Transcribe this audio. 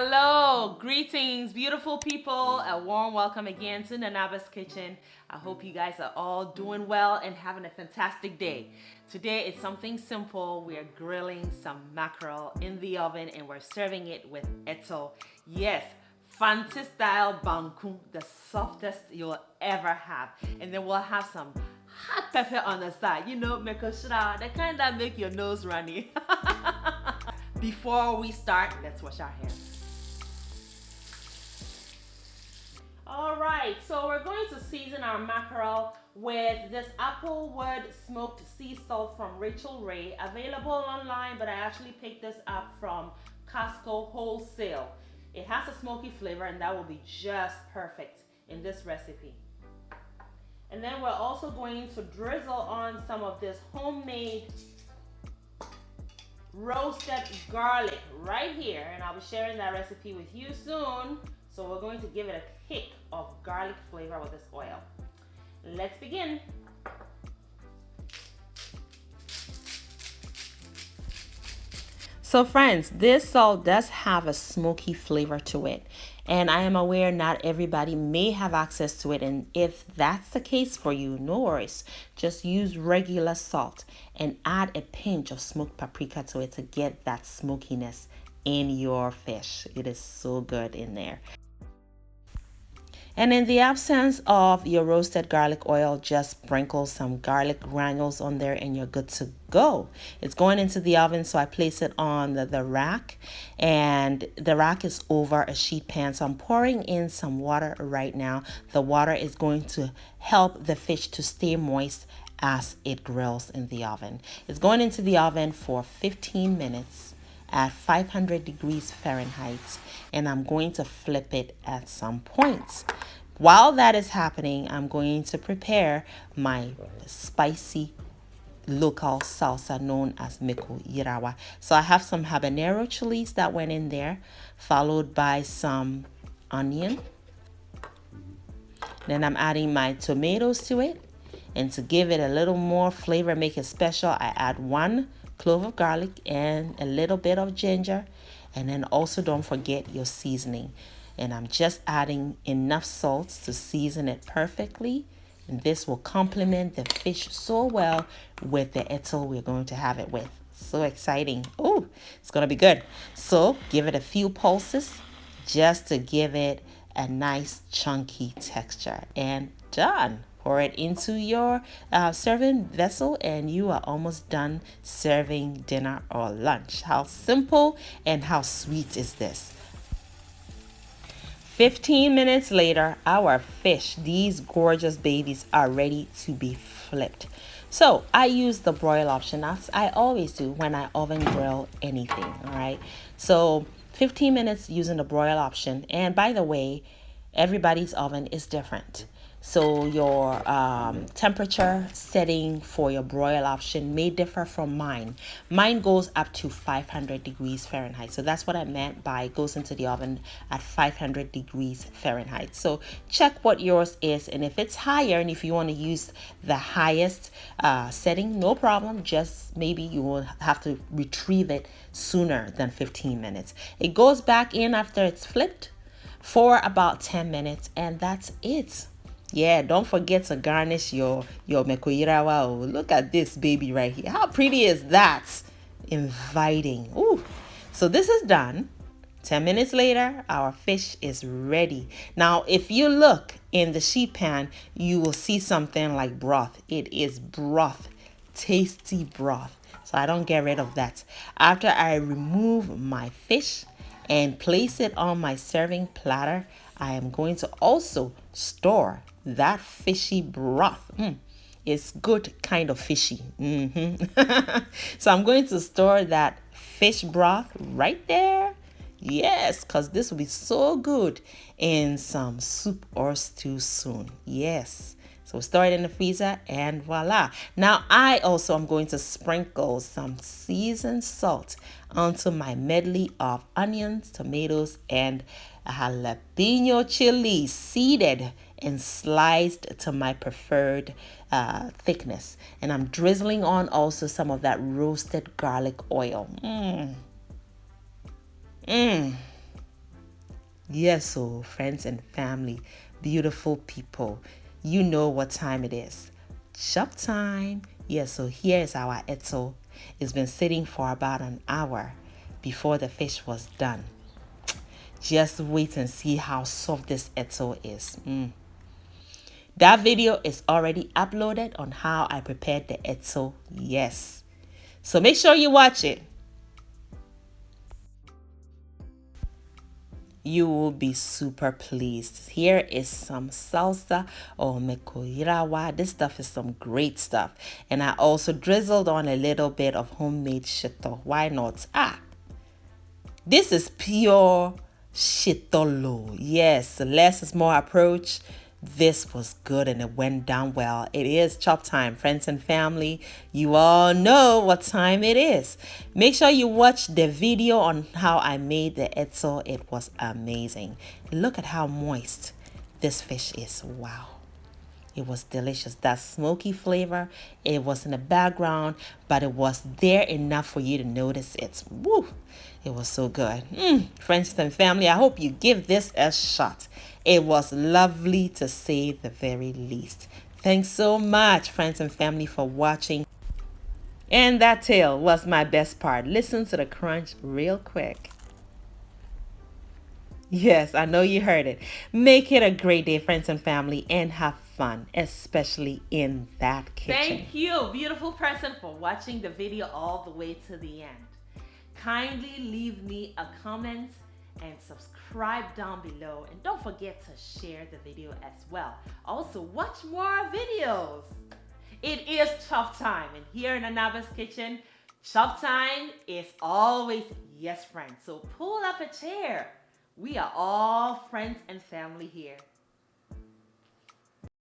Hello, greetings, beautiful people. A warm welcome again to Nanaba's Kitchen. I hope you guys are all doing well and having a fantastic day. Today it's something simple. We are grilling some mackerel in the oven and we're serving it with eto. Yes, Fancy style banku, the softest you'll ever have. And then we'll have some hot pepper on the side. You know, mekoshira, the kind that make your nose runny. Before we start, let's wash our hands. All right, so we're going to season our mackerel with this applewood smoked sea salt from Rachel Ray, available online, but I actually picked this up from Costco wholesale. It has a smoky flavor and that will be just perfect in this recipe. And then we're also going to drizzle on some of this homemade roasted garlic right here, and I'll be sharing that recipe with you soon. So we're going to give it a kick of garlic flavor with this oil. Let's begin. So friends, this salt does have a smoky flavor to it, and I am aware not everybody may have access to it, and if that's the case for you, no worries. Just use regular salt and add a pinch of smoked paprika to it to get that smokiness in your fish. It is so good in there. And in the absence of your roasted garlic oil, just sprinkle some garlic granules on there and you're good to go. It's going into the oven, so I place it on the rack, and the rack is over a sheet pan. So I'm pouring in some water right now. The water is going to help the fish to stay moist as it grills in the oven. It's going into the oven for 15 minutes at 500 degrees Fahrenheit, and I'm going to flip it at some points. While that is happening, I'm going to prepare my spicy local salsa known as meko irawa. So I have some habanero chilies that went in there, followed by some onion. Then I'm adding my tomatoes to it, and to give it a little more flavor, make it special, I add 1 clove of garlic and a little bit of ginger. And then also don't forget your seasoning. And I'm just adding enough salt to season it perfectly. And this will complement the fish so well with the eto we're going to have it with. So exciting. Oh, it's going to be good. So give it a few pulses just to give it a nice chunky texture. And done. Pour it into your serving vessel and you are almost done serving dinner or lunch. How simple and how sweet is this? 15 minutes later, our fish, these gorgeous babies, are ready to be flipped. So I use the broil option, as I always do when I oven grill anything. All right, so 15 minutes using the broil option. And by the way, everybody's oven is different. So your temperature setting for your broil option may differ from mine. Mine goes up to 500 degrees Fahrenheit. So that's what I meant by goes into the oven at 500 degrees Fahrenheit. So check what yours is. And if it's higher, and if you want to use the highest setting, no problem. Just maybe you will have to retrieve it sooner than 15 minutes. It goes back in after it's flipped for about 10 minutes, and that's it. Yeah, don't forget to garnish your mekoirawa. Oh, look at this baby right here. How pretty is that? Inviting. Ooh. So this is done. 10 minutes later, our fish is ready. Now, if you look in the sheet pan, you will see something like broth. It is broth, tasty broth. So I don't get rid of that. After I remove my fish and place it on my serving platter, I am going to also store that fishy broth. It's good kind of fishy. So I'm going to store that fish broth right there. Yes, because this will be so good in some soup or stew soon. Yes. So store it in the freezer and voila. Now I also am going to sprinkle some seasoned salt onto my medley of onions, tomatoes, and jalapeno chili, seeded and sliced to my preferred thickness. And I'm drizzling on also some of that roasted garlic oil. Yes, so friends and family, beautiful people, you know what time it is. Chop time. Yes, so here is our etzo. It's been sitting for about an hour before the fish was done. Just wait and see how soft this etzo is. That video is already uploaded on how I prepared the etzo. Yes. So make sure you watch it. You will be super pleased. Here is some salsa or mekoirawa. This stuff is some great stuff. And I also drizzled on a little bit of homemade shito. Why not? This is pure shitolo. Yes, less is more approach. This was good and it went down well. It is chop time, friends and family. You all know what time it is. Make sure you watch the video on how I made the etzo. It was amazing. Look at how moist this fish is. Wow. It was delicious. That smoky flavor, it was in the background, but it was there enough for you to notice it. Woo! It was so good. Friends and family, I hope you give this a shot. It was lovely to say the very least. Thanks so much, friends and family, for watching. And that tail was my best part. Listen to the crunch real quick. Yes, I know you heard it. Make it a great day, friends and family, and have fun, especially in that kitchen. Thank you, beautiful person, for watching the video all the way to the end. Kindly leave me a comment and subscribe down below. And don't forget to share the video as well. Also, watch more videos. It is chop time, and here in Anaba's kitchen, chop time is always yes, friends. So pull up a chair. We are all friends and family here.